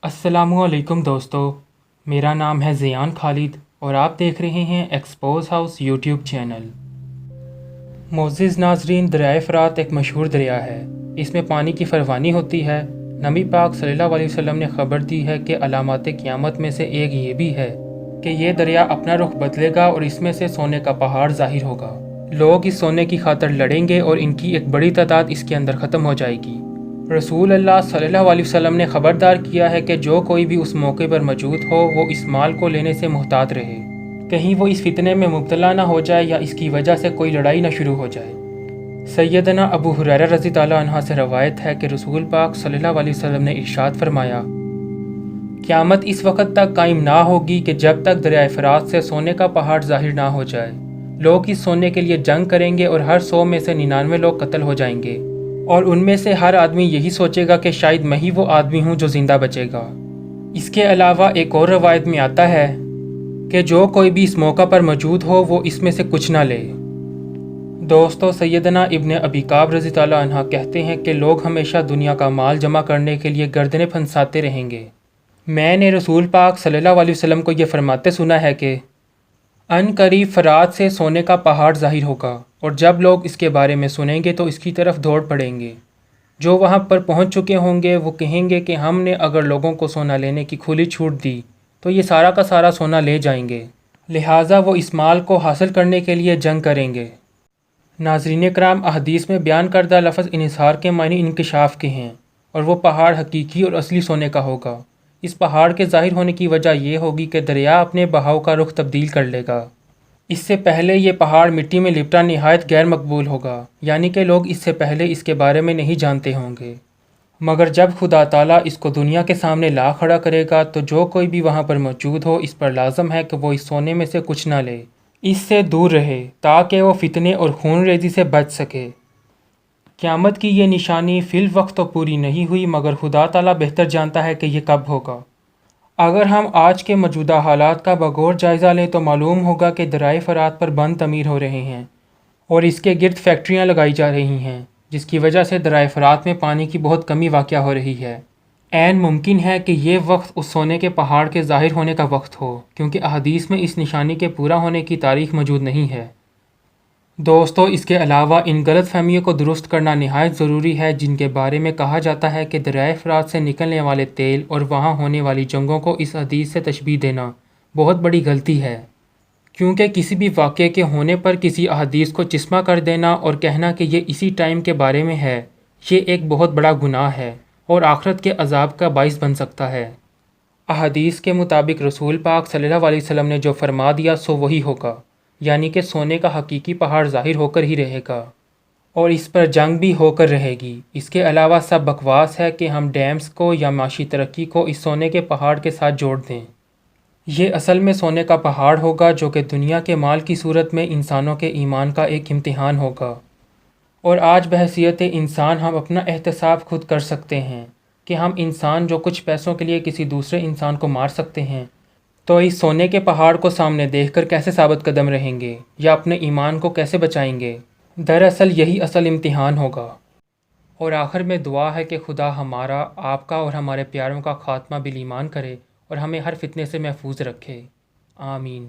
السلام علیکم دوستو، میرا نام ہے زیان خالد اور آپ دیکھ رہے ہیں ایکسپوز ہاؤس یوٹیوب چینل۔ معزز ناظرین، دریائے فرات ایک مشہور دریا ہے۔ اس میں پانی کی فراوانی ہوتی ہے۔ نبی پاک صلی اللہ علیہ وسلم نے خبر دی ہے کہ علامات قیامت میں سے ایک یہ بھی ہے کہ یہ دریا اپنا رخ بدلے گا اور اس میں سے سونے کا پہاڑ ظاہر ہوگا۔ لوگ اس سونے کی خاطر لڑیں گے اور ان کی ایک بڑی تعداد اس کے اندر ختم ہو جائے گی۔ رسول اللہ صلی اللہ علیہ وسلم نے خبردار کیا ہے کہ جو کوئی بھی اس موقع پر موجود ہو وہ اس مال کو لینے سے محتاط رہے، کہیں وہ اس فتنے میں مبتلا نہ ہو جائے یا اس کی وجہ سے کوئی لڑائی نہ شروع ہو جائے۔ سیدنا ابو ہریرہ رضی اللہ عنہ سے روایت ہے کہ رسول پاک صلی اللہ علیہ وسلم نے ارشاد فرمایا، قیامت اس وقت تک قائم نہ ہوگی کہ جب تک دریائے فرات سے سونے کا پہاڑ ظاہر نہ ہو جائے۔ لوگ اس سونے کے لیے جنگ کریں گے اور ہر 100 میں سے 99 لوگ قتل ہو جائیں گے، اور ان میں سے ہر آدمی یہی سوچے گا کہ شاید میں ہی وہ آدمی ہوں جو زندہ بچے گا۔ اس کے علاوہ ایک اور روایت میں آتا ہے کہ جو کوئی بھی اس موقع پر موجود ہو وہ اس میں سے کچھ نہ لے۔ دوستو، سیدنا ابن ابی کعب رضی اللہ عنہ کہتے ہیں کہ لوگ ہمیشہ دنیا کا مال جمع کرنے کے لیے گردنیں پھنساتے رہیں گے۔ میں نے رسول پاک صلی اللہ علیہ وسلم کو یہ فرماتے سنا ہے کہ ان قریب فرات سے سونے کا پہاڑ ظاہر ہوگا، اور جب لوگ اس کے بارے میں سنیں گے تو اس کی طرف دوڑ پڑیں گے۔ جو وہاں پر پہنچ چکے ہوں گے وہ کہیں گے کہ ہم نے اگر لوگوں کو سونا لینے کی کھلی چھوٹ دی تو یہ سارا کا سارا سونا لے جائیں گے، لہٰذا وہ اس مال کو حاصل کرنے کے لیے جنگ کریں گے۔ ناظرین کرام، احادیث میں بیان کردہ لفظ انحصار کے معنی انکشاف کے ہیں، اور وہ پہاڑ حقیقی اور اصلی سونے کا ہوگا۔ اس پہاڑ کے ظاہر ہونے کی وجہ یہ ہوگی کہ دریا اپنے بہاؤ کا رخ تبدیل کر لے گا۔ اس سے پہلے یہ پہاڑ مٹی میں لپٹا نہایت غیر مقبول ہوگا، یعنی کہ لوگ اس سے پہلے اس کے بارے میں نہیں جانتے ہوں گے، مگر جب خدا تعالیٰ اس کو دنیا کے سامنے لا کھڑا کرے گا تو جو کوئی بھی وہاں پر موجود ہو اس پر لازم ہے کہ وہ اس سونے میں سے کچھ نہ لے، اس سے دور رہے تاکہ وہ فتنے اور خون ریزی سے بچ سکے۔ قیامت کی یہ نشانی فی الوقت تو پوری نہیں ہوئی، مگر خدا تعالیٰ بہتر جانتا ہے کہ یہ کب ہوگا۔ اگر ہم آج کے موجودہ حالات کا بغور جائزہ لیں تو معلوم ہوگا کہ دریائے فرات پر بند تعمیر ہو رہے ہیں اور اس کے گرد فیکٹریاں لگائی جا رہی ہیں، جس کی وجہ سے دریائے فرات میں پانی کی بہت کمی واقع ہو رہی ہے۔ عین ممکن ہے کہ یہ وقت اس سونے کے پہاڑ کے ظاہر ہونے کا وقت ہو، کیونکہ احادیث میں اس نشانی کے پورا ہونے کی تاریخ موجود نہیں ہے۔ دوستو، اس کے علاوہ ان غلط فہمیوں کو درست کرنا نہایت ضروری ہے جن کے بارے میں کہا جاتا ہے کہ دریائے فرات سے نکلنے والے تیل اور وہاں ہونے والی جنگوں کو اس حدیث سے تشبیہ دینا بہت بڑی غلطی ہے، کیونکہ کسی بھی واقعے کے ہونے پر کسی احادیث کو چشمہ کر دینا اور کہنا کہ یہ اسی ٹائم کے بارے میں ہے، یہ ایک بہت بڑا گناہ ہے اور آخرت کے عذاب کا باعث بن سکتا ہے۔ احادیث کے مطابق رسول پاک صلی اللہ علیہ وسلم نے جو فرما دیا سو وہی ہوگا، یعنی کہ سونے کا حقیقی پہاڑ ظاہر ہو کر ہی رہے گا اور اس پر جنگ بھی ہو کر رہے گی۔ اس کے علاوہ سب بکواس ہے کہ ہم ڈیمز کو یا معاشی ترقی کو اس سونے کے پہاڑ کے ساتھ جوڑ دیں۔ یہ اصل میں سونے کا پہاڑ ہوگا جو کہ دنیا کے مال کی صورت میں انسانوں کے ایمان کا ایک امتحان ہوگا، اور آج بحیثیت انسان ہم اپنا احتساب خود کر سکتے ہیں کہ ہم انسان جو کچھ پیسوں کے لیے کسی دوسرے انسان کو مار سکتے ہیں، تو اس سونے کے پہاڑ کو سامنے دیکھ کر کیسے ثابت قدم رہیں گے یا اپنے ایمان کو کیسے بچائیں گے۔ دراصل یہی اصل امتحان ہوگا۔ اور آخر میں دعا ہے کہ خدا ہمارا، آپ کا اور ہمارے پیاروں کا خاتمہ بالایمان کرے اور ہمیں ہر فتنے سے محفوظ رکھے۔ آمین۔